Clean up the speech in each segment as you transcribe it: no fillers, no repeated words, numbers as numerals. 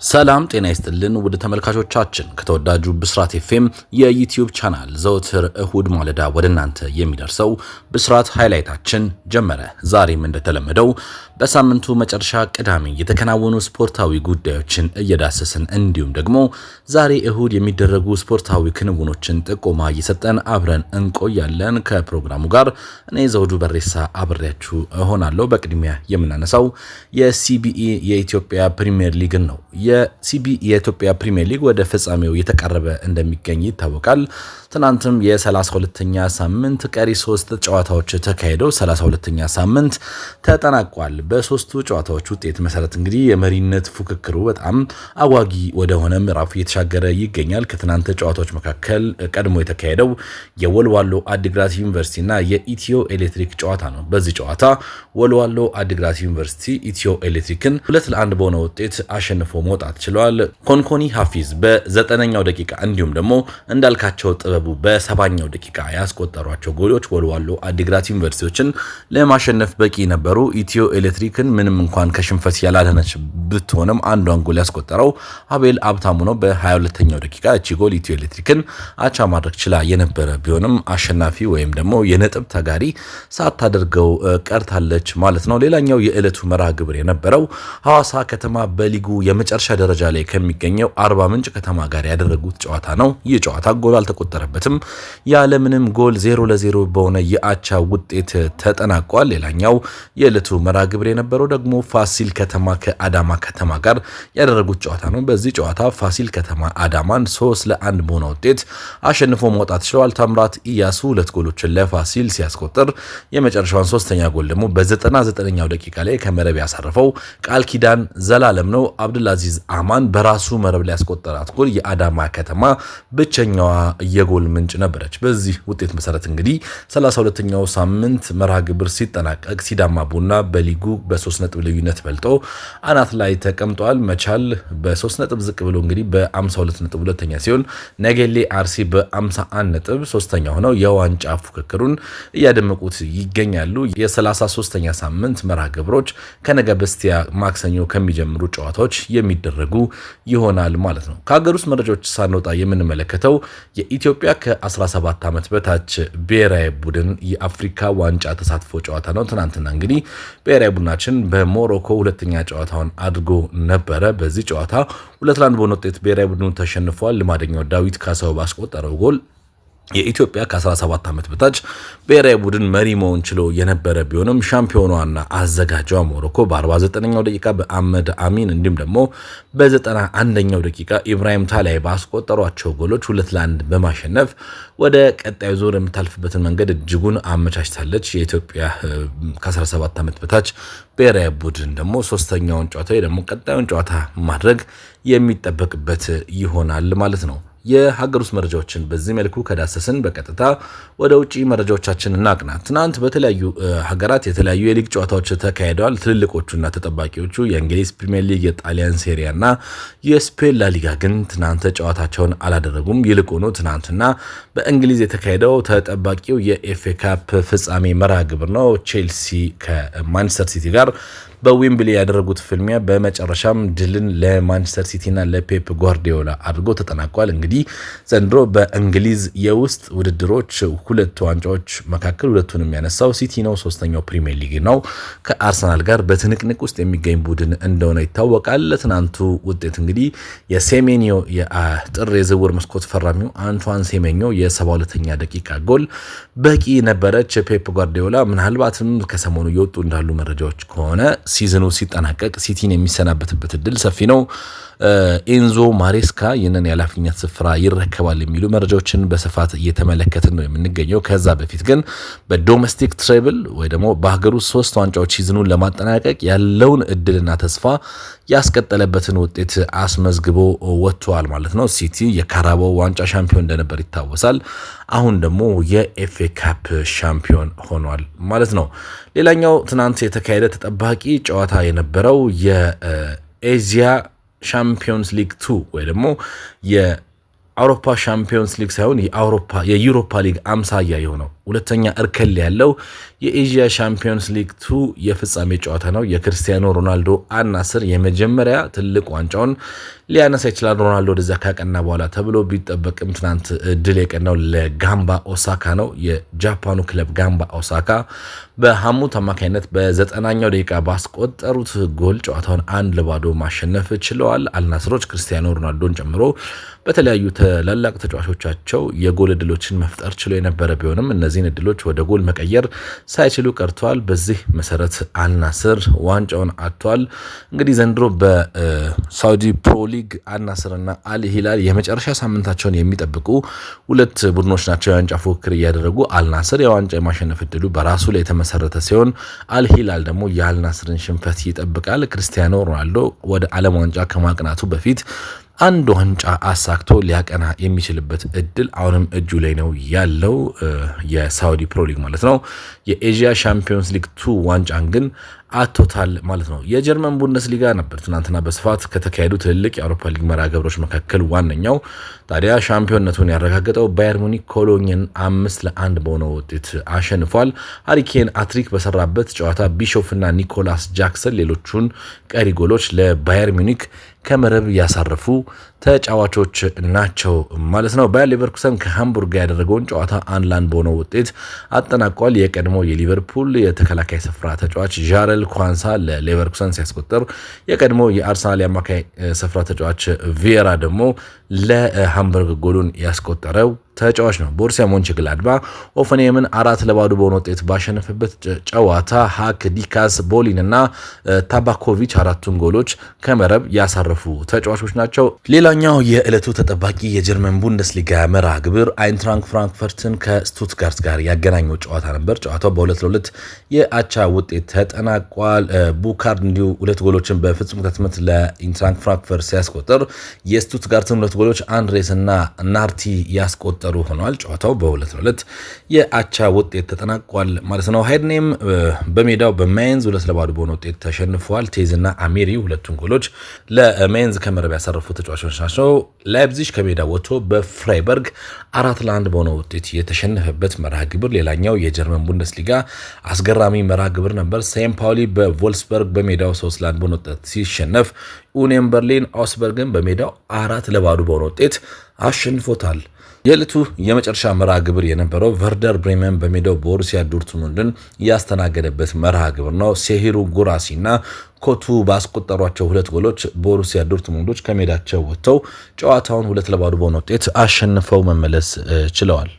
ሰላም ጤና ይስጥልን ውድ ተመልካቾቻችን ከተወዳጁ ብስራት ኤፍኤም የዩቲዩብ ቻናል ዘወትር እሁድ ማለዳ ወደ እናንተ የሚደርሰው ብስራት ሃይላይታችን ጀመረ። ዛሬም እንደተለመደው በሳምንቱ መጨረሻ ቅዳሜ የተከናወኑ ስፖርታዊ ጉዳዮችን እየዳሰስን እንዲሁም ደግሞ ዛሬ እሁድ የሚደረጉ ስፖርታዊ ክንውኖችን ጥቆማ እየሰጠን አብረን እንቆያለን። ከፕሮግራሙ ጋር እኔ ዘውዱ በሬሳ አብሬያችሁ እሆናለሁ። በቅድሚያ የምናነሳው የሲቢኢ የኢትዮጵያ ፕሪሚየር ሊግ ነው። የሲቢኢ የኢትዮጵያ ፕሪሚየር ሊግ ወደ ፍጻሜው የተቃረበ እንደሚገኝ ይታወቃል። ትናንትም የ32ኛ ሳምንት ቀሪ 3 ጨዋታዎች ተካሂደው 32ኛ ሳምንት ተጠናቋል። በሶስቱ ጨዋታዎች ውጤት መሰረት እንግዲህ የመሪነት ፉክክሩ በጣም አጓጊ ወደ ሆነ ምዕራፍ እየተሻገረ ይገኛል። ከትናንት ጨዋታዎች መካከል ቀድሞ የተካሄደው የወልዋሎ አዲግራት ዩኒቨርሲቲና የኢትዮ ኤሌክትሪክ ጨዋታ ነው። በዚህ ጨዋታ ወልዋሎ አዲግራት ዩኒቨርሲቲ ኢትዮ ኤሌክትሪክን 2-1 በሆነ ውጤት አሸንፎ መውጣት ችሏል። ኮንኮኒ ሀፊዝ በ9ኛው ደቂቃ እንዲሁም ደግሞ እንዳልካቸው ጥበቡ በ7ኛው ደቂቃ ያስቆጠሯቸው ጎሎች ወልዋሎ አዲግራት ዩኒቨርሲቲዎችን ለማሸነፍ በቂ ነበሩ። ኢትዮ ኤሌክትሪክን ምንም እንኳን ከሽንፈት ያላደነች ብትሆንም አንዷን ጎል ያስቆጠረው አቤል አብታሙ ነው። በ22ኛው ደቂቃ እቺ ጎል ኢትዮ ኤሌክትሪክን አቻ ማድረግ ችላ የነበረ ቢሆንም አሸናፊ ወይም ደግሞ የነጥብ ተጋሪ ሳታደርገው ቀርታለች ማለት ነው። ሌላኛው የዕለቱ መርሃ ግብር የነበረው ሐዋሳ ከተማ በሊጉ የመጨረሻ ደረጃ ላይ ከሚገኘው አርባ ምንጭ ከተማ ጋር ያደረጉት ጨዋታ ነው። ይህ ጨዋታ ጎል አልተቆጠረበትም። ያለምንም ጎል 0-0 በሆነ የአቻ ውጤት ተጠናቋል። ሌላኛው የዕለቱ መርሃ ግብር የነበረው ደግሞ ፋሲል ከተማ ከአዳማ ከተማ ጋር ያደረጉት ጨዋታ ነው። በዚህ ጨዋታ ፋሲል ከተማ አዳማን 3-1 በሆነ ውጤት አሸንፎ መውጣት ችሏል። ታምራት ኢያሱ 2 ጎሎችን ለፋሲል ሲያስቆጥር የመጨረሻውን 3ኛ ጎል ደግሞ በ99ኛው ደቂቃ ላይ ከመረብ ያሳረፈው ቃል ኪዳን ዘላለም ነው። አብዱልአዚዝ አማን በራሱ መረብ ላይ ያስቆጠራት ጎል የአዳማ ከተማ ብቸኛዋ የጎል ምንጭ ነበረች። በዚህ ውጤት መሰረት እንግዲህ 32ኛው ሳምንት መርሃ ግብር ሲጠናቀቅ ሲዳማ ቡና በሊጉ በ3 ነጥብ ልዩነት በልጦ አናት ላይ ተቀምጧል። መቻል በ3 ነጥብ ዝቅ ብሎ እንግዲህ በ52 ነጥብ ሁለተኛ ሲሆን ነገሌ አርሲ በ51 ነጥብ ሶስተኛ ሆነው የዋንጫ ፉክክሩን እያደመቁት ይገኛሉ። የ33ኛ ሳምንት መርሃ ግብሮች ከነገ በስቲያ ማክሰኞ ከሚጀምሩ ጨዋታዎች የሚደረጉ ይሆናል ማለት ነው። ከሀገር ውስጥ መረጃዎች ሳንወጣ የምንመለከተው የኢትዮጵያ ከ17 ዓመት በታች ብሔራዊ ቡድን የአፍሪካ ዋንጫ ተሳትፎ ጨዋታ ነው። ትናንትና እንግዲህ ብሔራዊ ቡድናችን በሞሮኮ ሁለተኛ ጨዋታውን አድርጎ ነበረ። በዚህ ጨዋታ 2-1 በሆነ ውጤት ብሔራዊ ቡድኑ ተሸንፏል። ልማደኛው ዳዊት ካሳው ባስቆጠረው ጎል የኢትዮጵያ ከ17 ዓመት በታች ብሔራዊ ቡድን መሪ መሆን ችሎ የነበረ ቢሆንም ሻምፒዮኗና አዘጋጇ ሞሮኮ በ49ኛው ደቂቃ በአህመድ አሚን እንዲሁም ደግሞ በ91ኛው ደቂቃ ኢብራሂም ታላይ ባስቆጠሯቸው ጎሎች 2-1 በማሸነፍ ወደ ቀጣዩ ዙር የምታልፍበትን መንገድ እጅጉን አመቻችታለች። የኢትዮጵያ ከ17 ዓመት በታች ብሔራዊ ቡድን ደግሞ ሶስተኛውን ጨዋታ ወይ ደግሞ ቀጣዩን ጨዋታ ማድረግ የሚጠበቅበት ይሆናል ማለት ነው። የሀገር ውስጥ መረጃዎችን በዚህ መልኩ ከዳሰስን በቀጥታ ወደ ውጪ መረጃዎቻችን እናቅና። ትናንት በተለያዩ ሀገራት የተለያዩ የሊግ ጨዋታዎች ተካሂደዋል። ትልልቆቹና ተጠባቂዎቹ የእንግሊዝ ፕሪሚየር ሊግ፣ የጣሊያን ሴሪያ እና የስፔን ላሊጋ ግን ትናንት ጨዋታቸውን አላደረጉም። ይልቁኑ ትናንትና በእንግሊዝ የተካሄደው ተጠባቂው የኤፍኤ ካፕ ፍጻሜ መርሃ ግብር ነው። ቼልሲ ከማንቸስተር ሲቲ ጋር በዌምብሊ ያደረጉት ፍልሚያ በመጨረሻም ድልን ለማንቸስተር ሲቲና ለፔፕ ጓርዲዮላ አድርጎ ተጠናቋል። እንግዲህ ዘንድሮ በእንግሊዝ የውስጥ ውድድሮች 2 ዋንጫዎች መካከል 2ቱን የሚያነሳው ሲቲ ነው። 3ኛው ፕሪሚየር ሊግ ነው። ከአርሰናል ጋር በትንቅንቅ ውስጥ የሚገኝ ቡድን እንደሆነ ይታወቃል። ለትናንቱ ውጤት እንግዲህ የሴሜኒዮ የጥር የዝውውር መስኮት ፈራሚው አንቷን ሴሜኞ የ72ኛ ደቂቃ ጎል በቂ ነበረች። ፔፕ ጓርዲዮላ ምናልባትም ከሰሞኑ የወጡ እንዳሉ መረጃዎች ከሆነ ሲዝኑ ሲጠናቀቅ ሲቲን የሚሰናበትበት እድል ሰፊ ነው። ኤንዞ ማሬስካ ይህንን የኃላፊነት ስፍራ ይረከባል የሚሉ መረጃዎችን በስፋት እየተመለከትን ነው የምንገኘው። ከዛ በፊት ግን በዶሜስቲክ ትሬብል ወይ ደግሞ በሀገሩ 3 ዋንጫዎች ሲዝኑን ለማጠናቀቅ ያለውን እድልና ተስፋ ያስቀጠለበትን ውጤት አስመዝግቦ ወጥቷል ማለት ነው። ሲቲ የካራባኦ ዋንጫ ሻምፒዮን እንደነበር ይታወሳል። አሁን ደግሞ የኤፍኤ ካፕ ሻምፒዮን ሆኗል ማለት ነው። ሌላኛው ትናንት የተካሄደ ተጠባቂ ጨዋታ የነበረው የኤዥያ ሻምፒዮንስ ሊግ 2 ወይ ደግሞ የአውሮፓ ሻምፒዮንስ ሊግ ሳይሆን የዩሮፓ ሊግ አምሳያ የሆነው ሁለተኛ እርከን ያለው የኤዥያ ሻምፒዮንስ ሊግ 2 የፍጻሜ ጨዋታ ነው። የክርስቲያኖ ሮናልዶ አልናስር የመጀመሪያ ትልቅ ዋንጫውን ሊያነሳ ይችላል ሮናልዶ ወደዛ ካቀና በኋላ ተብሎ ቢጠበቅም ትናንት ድል የቀናው ለጋምባ ኦሳካ ነው። የጃፓኑ ክለብ ጋምባ ኦሳካ በሐሙት አማካይነት በ90ኛው ደቂቃ ባስቆጠሩት ጎል ጨዋታውን 1-0 ማሸነፍ ችለዋል። አልናስሮች ክርስቲያኖ ሮናልዶን ጨምሮ በተለያዩ ታላላቅ ተጫዋቾቻቸው የጎል እድሎችን መፍጠር ችሎ የነበረ ቢሆንም እነዚህን እድሎች ወደ ጎል መቀየር ሳይችሉ ቀርተዋል። በዚህ መሰረት አልናስር ዋንጫውን አጥቷል። እንግዲህ ዘንድሮ በሳውዲ ፕሮ ሊግ አልናስርና አልሂላል የመጨረሻ ሳምንታቸውን የሚጠብቁ ሁለት ቡድኖች ናቸው የዋንጫ ፉክክር እያደረጉ። አልናስር የዋንጫ የማሸነፍ እድሉ በራሱ ላይ የተመሰረተ ሲሆን አልሂላል ደግሞ የአልናስርን ሽንፈት ይጠብቃል። ክርስቲያኖ ሮናልዶ ወደ ዓለም ዋንጫ ከማቅናቱ በፊት አንድ ዋንጫ አሳክቶ ሊያቀና የሚችልበት እድል አሁንም እጁ ላይ ነው ያለው የሳውዲ ፕሮ ሊግ ማለት ነው። የኤዥያ ሻምፒዮንስ ሊግ 2 ዋንጫን ግን አቶታል ማለት ነው። የጀርመን ቡንደስሊጋ ነበር ትናንትና በስፋት ከተካሄዱ ትልልቅ የአውሮፓ ሊግ መርሃ ግብሮች መካከል ዋነኛው። ታዲያ ሻምፒዮንነቱን ያረጋገጠው ባየር ሙኒክ ኮሎኝን 5-1 በሆነ ውጤት አሸንፏል። ሃሪኬን አትሪክ በሰራበት ጨዋታ ቢሾፍና ኒኮላስ ጃክሰን ሌሎቹን ቀሪ ጎሎች ለባየር ሙኒክ ከመረብ ያሳረፉ ተጫዋቾች ናቸው ማለት ነው። ባየር ሌቨርኩሰን ከሃምቡርግ ያደረገውን ጨዋታ 1-1 በሆነ ውጤት አጠናቋል። የቀድሞ የሊቨርፑል የተከላካይ ስፍራ ተጫዋች ዣረል ኳንሳ ለሌቨርኩሰን ሲያስቆጥር የቀድሞ የአርሰናል የአማካይ ስፍራ ተጫዋች ቪየራ ደግሞ ለሃምቡርግ ጎሉን ያስቆጠረው ተጫዋች ነው። ቦሩሲያ ሞንቸንግላድባ ሆፈንሄምን 4-0 በሆነ ውጤት ባሸነፈበት ጨዋታ ሃክ፣ ዲካስ፣ ቦሊን እና ታባኮቪች አራቱን ጎሎች ከመረብ ያሳረፉ ተጫዋቾች ናቸው። ሌላኛው የዕለቱ ተጠባቂ የጀርመን ቡንደስሊጋ መርሃ ግብር አይንትራንክ ፍራንክፈርትን ከስቱትጋርት ጋር ያገናኘው ጨዋታ ነበር። ጨዋታው በ2-2 የአቻ ውጤት ተጠናቋል። ቡካርድ እንዲሁ 2 ጎሎችን በፍጹም ቅጣት ምት ለአይንትራንክ ፍራንክፈርት ሲያስቆጥር የስቱትጋርትን 2 ጎሎች አንድሬስ እና ናርቲ ያስቆጠሩ ሆኗል። ጨዋታው በ2-2 የአቻ ውጤት ተጠናቋል ማለት ነው። ሃይድኔም በሜዳው በሜንዝ 2-0 በሆነ ውጤት ተሸንፏል። ቴዝና አሜሪ ሁለቱን ጎሎች ለሜንዝ ከመረብ ያሳረፉ ተጫዋቾች ናቸው። ላይፕዚግ ከሜዳ ወጥቶ በፍራይበርግ 4-1 በሆነ ውጤት የተሸነፈበት መርሃ ግብር ሌላኛው የጀርመን ቡንደስሊጋ አስገራሚ መርሃ ግብር ነበር። ሴም ፓውሊ በቮልስበርግ በሜዳው 3-1 በሆነ ውጤት ሲሸነፍ ኡኒየን በርሊን አውስበርግን በሜዳው 4-0 በሆነ ውጤት አሸንፎታል። የዕለቱ የመጨረሻ መርሃ ግብር የነበረው ቨርደር ብሬመን በሜዳው ቦሩሲያ ዶርትሙንድን ያስተናገደበት መርሃ ግብር ነው። ሴሂሩ ጉራሲና ኮቱ ባስቆጠሯቸው 2 ጎሎች ቦሩሲያ ዶርትሙንዶች ከሜዳቸው ወጥተው ጨዋታውን 2-0 በሆነ ውጤት አሸንፈው መመለስ ችለዋል።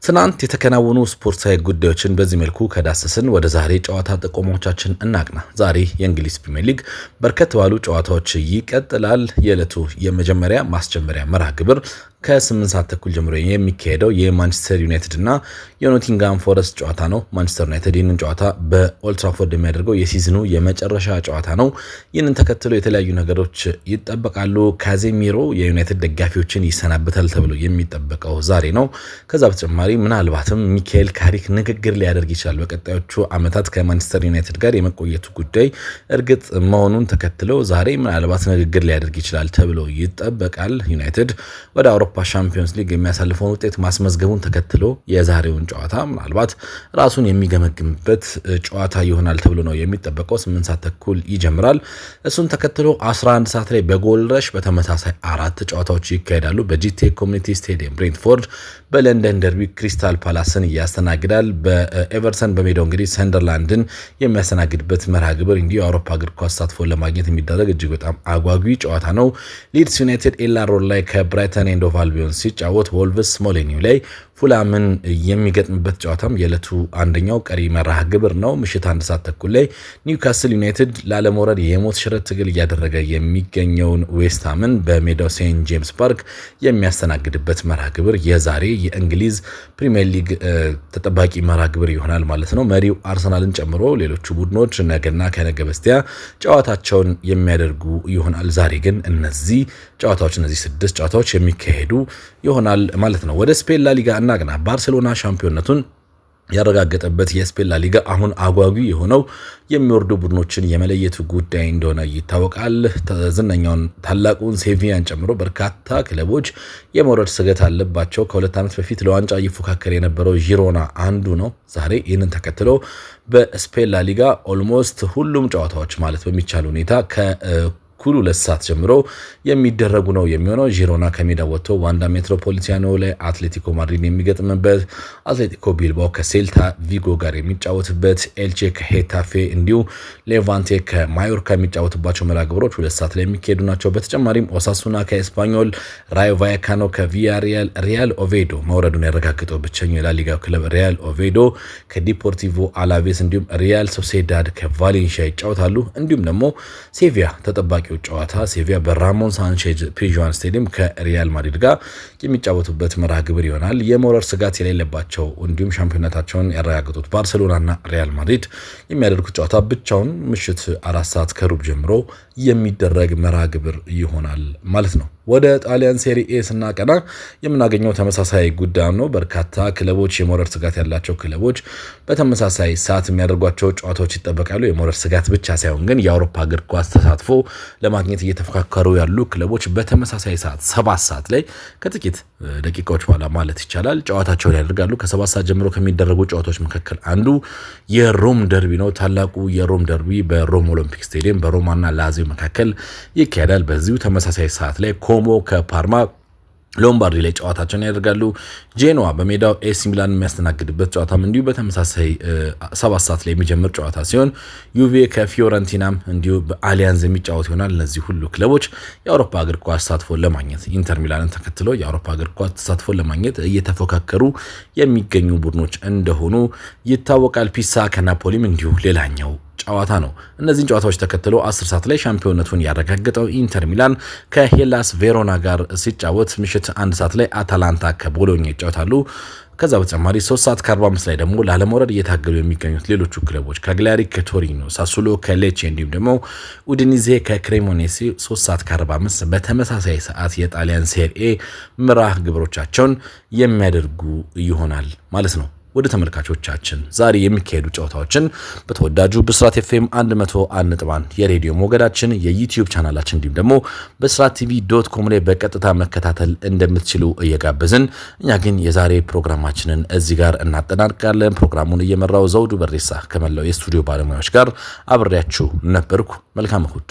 ትናንት የተከናወኑ ስፖርታዊ ጉዳዮችን በዚህ መልኩ ከዳሰስን ወደ ዛሬ ጨዋታ ጥቆማዎቻችን እናቅና። ዛሬ የእንግሊዝ ፕሪሚየር ሊግ በርከት ባሉ ጨዋታዎች ይቀጥላል። የዕለቱ የመጀመሪያ ማስጀመሪያ መርሃ ግብር ከ8 ሰዓት ተኩል ጀምሮ የሚካሄደው የማንቸስተር ዩናይትድ እና የኖቲንጋም ፎረስት ጨዋታ ነው። ማንቸስተር ዩናይትድ ይህንን ጨዋታ በኦልድ ትራፎርድ የሚያደርገው የሲዝኑ የመጨረሻ ጨዋታ ነው። ይህንን ተከትሎ የተለያዩ ነገሮች ይጠበቃሉ። ካዜሚሮ የዩናይትድ ደጋፊዎችን ይሰናበታል ተብሎ የሚጠበቀው ዛሬ ነው። ከዛ በተጨማሪ ምናልባትም ሚካኤል ካሪክ ንግግር ሊያደርግ ይችላል። በቀጣዮቹ ዓመታት ከማንቸስተር ዩናይትድ ጋር የመቆየቱ ጉዳይ እርግጥ መሆኑን ተከትሎ ዛሬ ምናልባት ንግግር ሊያደርግ ይችላል ተብሎ ይጠበቃል። ዩናይትድ ወደ አውሮፓ ሻምፒዮንስ ሊግ የሚያሳልፈውን ውጤት ማስመዝገቡን ተከትሎ የዛሬውን ጨዋታ ምናልባት ራሱን የሚገመግምበት ጨዋታ ይሆናል ተብሎ ነው የሚጠበቀው። 8 ሰዓት ተኩል ይጀምራል። እሱን ተከትሎ 11 ሰዓት ላይ በጎል ረሽ በተመሳሳይ 4 ጨዋታዎች ይካሄዳሉ። በጂቲኤ ኮሚኒቲ ስቴዲየም ብሬንትፎርድ በለንደን ደርቢ ክሪስታል ፓላስን ያስተናግዳል። በኤቨርተን በሜዳው እንግዲህ ሰንደርላንድን የሚያስተናግድበት መርሃ ግብር እንዲሁ የአውሮፓ እግር ኳስ ተሳትፎን ለማግኘት የሚደረግ እጅግ በጣም አጓጊ ጨዋታ ነው። ሊድስ ዩናይትድ ኤላን ሮድ ላይ ከብራይተን ኤንድ ሆቭ አልቢዮን ሲጫወት፣ ወልቭስ ሞሊኒው ላይ ፉላምን የሚገጥምበት ጨዋታም የዕለቱ አንደኛው ቀሪ መርሃ ግብር ነው። ምሽት 1 ሰዓት ተኩል ላይ ኒውካስል ዩናይትድ ላለመውረድ የሞት ሽረት ትግል እያደረገ የሚገኘውን ዌስትሃምን በሜዳው ሴንት ጄምስ ፓርክ የሚያስተናግድበት መርሃ ግብር የዛሬ የእንግሊዝ ፕሪሚየር ሊግ ተጠባቂ መርሃ ግብር ይሆናል ማለት ነው። መሪው አርሰናልን ጨምሮ ሌሎቹ ቡድኖች ነገና ከነገ በስቲያ ጨዋታቸውን የሚያደርጉ ይሆናል። ዛሬ ግን እነዚህ 6 ጨዋታዎች የሚካሄዱ ይሆናል ማለት ነው። ወደ ስፔን ላ ሊጋ እናግና። ባርሴሎና ሻምፒዮንነቱን ያረጋገጠበት የስፔን ላሊጋ አሁን አጓጊ የሆነው የሚወርዱ ቡድኖችን የመለየቱ ጉዳይ እንደሆነ ይታወቃል። ዝነኛውን ታላቁን ሴቪያን ጨምሮ በርካታ ክለቦች የመውረድ ስጋት አለባቸው። ከሁለት ዓመት በፊት ለዋንጫ ይፎካከር የነበረው ጂሮና አንዱ ነው። ዛሬ ይህንን ተከትሎ በስፔን ላሊጋ ኦልሞስት ሁሉም ጨዋታዎች ማለት በሚቻል ሁኔታ ኩሉ ለሳት ጀምሮ የሚደረጉ ነው የሚሆነው። ጂሮና ከሜዳ ወጥቶ ዋንዳ ሜትሮፖሊታኖ ላይ አትሌቲኮ ማድሪድ የሚገጥምበት፣ አትሌቲኮ ቢልባኦ ከሴልታ ቪጎ ጋር የሚጫወትበት፣ ኤልቼ ከሄታፌ እንዲሁ ሌቫንቴ ከማዮርካ የሚጫወትባቸው መርሃ ግብሮች ሁለት ሰዓት ላይ የሚካሄዱ ናቸው። በተጨማሪም ኦሳሱና ከኤስፓኞል፣ ራዮ ቫያካኖ ከቪያሪያል፣ ሪያል ኦቬዶ መውረዱን ያረጋግጠው ብቸኛው የላሊጋው ክለብ ሪያል ኦቬዶ ከዲፖርቲቮ አላቬስ እንዲሁም ሪያል ሶሴዳድ ከቫሌንሺያ ይጫወታሉ። እንዲሁም ደግሞ ሴቪያ ተጠባቂ ጨዋታ ሴቪያ በራሞን ሳንቼዝ ፒዥዋን ስቴዲየም ከሪያል ማድሪድ ጋር የሚጫወቱበት መርሃ ግብር ይሆናል። የመውረድ ስጋት የሌለባቸው እንዲሁም ሻምፒዮናታቸውን ያረጋግጡት ባርሴሎናና ሪያል ማድሪድ የሚያደርጉት ጨዋታ ብቻውን ምሽት 4 ሰዓት ከሩብ ጀምሮ የሚደረግ መርሃ ግብር ይሆናል ማለት ነው። ወደ ጣሊያን ሴሪኤ ስናቀና የምናገኘው ተመሳሳይ ጉዳይ ነው። በርካታ ክለቦች የመውረድ ስጋት ያላቸው ክለቦች በተመሳሳይ ሰዓት የሚያደርጓቸው ጨዋታዎች ይጠበቃሉ። የመውረድ ስጋት ብቻ ሳይሆን ግን የአውሮፓ እግር ኳስ ተሳትፎ ለማግኘት እየተፎካከሩ ያሉ ክለቦች በተመሳሳይ ሰዓት 7 ሰዓት ላይ ከጥቂት ደቂቃዎች በኋላ ማለት ይቻላል ጨዋታቸውን ያደርጋሉ። ከ7 ሰዓት ጀምሮ ከሚደረጉ ጨዋታዎች መካከል አንዱ የሮም ደርቢ ነው። ታላቁ የሮም ደርቢ በሮም ኦሎምፒክ ስቴዲየም በሮማና ላዚዮ መካከል ይካሄዳል። በዚሁ ተመሳሳይ ሰዓት ላይ ኮሞ ከፓርማ ሎምባርዲ ላይ ጨዋታቸውን ያደርጋሉ። ጄኖዋ በሜዳው ኤሲ ሚላን የሚያስተናግድበት ጨዋታም እንዲሁ በተመሳሳይ 7 ሰዓት ላይ የሚጀምር ጨዋታ ሲሆን ዩቬ ከፊዮረንቲናም እንዲሁ በአሊያንዝ የሚጫወት ይሆናል። እነዚህ ሁሉ ክለቦች የአውሮፓ እግር ኳስ ተሳትፎን ለማግኘት ኢንተር ሚላንን ተከትሎ የአውሮፓ እግር ኳስ ተሳትፎን ለማግኘት እየተፎካከሩ የሚገኙ ቡድኖች እንደሆኑ ይታወቃል። ፒሳ ከናፖሊም እንዲሁ ሌላኛው ጨዋታ ነው። እነዚህን ጨዋታዎች ተከትሎ 10 ሰዓት ላይ ሻምፒዮንነቱን ያረጋገጠው ኢንተር ሚላን ከሄላስ ቬሮና ጋር ሲጫወት ምሽት 1 ሰዓት ላይ አታላንታ ከቦሎኛ ይጫወታሉ። ከዛ በተጨማሪ 3 ሰዓት ከ45 ላይ ደግሞ ላለመውረድ እየታገሉ የሚገኙት ሌሎቹ ክለቦች ካግሊያሪ ከቶሪኖ፣ ሳሱሎ ከሌቼ እንዲሁም ደግሞ ኡዲኒዜ ከክሬሞኔሴ 3 ሰዓት ከ45 በተመሳሳይ ሰዓት የጣሊያን ሴሪኤ መርሃ ግብሮቻቸውን የሚያደርጉ ይሆናል ማለት ነው። ወደ ተመልካቾቻችን ዛሬ የሚካሄዱ ጨዋታዎችን በተወዳጁ ብስራት ኤፍኤም 101.1 የሬዲዮ ሞገዳችን የዩቲዩብ ቻናላችን እንዲሁም ደግሞ bsrattv.com ላይ በቀጥታ መከታተል እንደምትችሉ እየጋበዝን እኛ ግን የዛሬ ፕሮግራማችንን እዚህ ጋር እናጠናቅቃለን። ፕሮግራሙን እየመራው ዘውዱ በሬሳ ከመላው የስቱዲዮ ባለሙያዎች ጋር አብሬያችሁ ነበርኩ። መልካም እሁድ።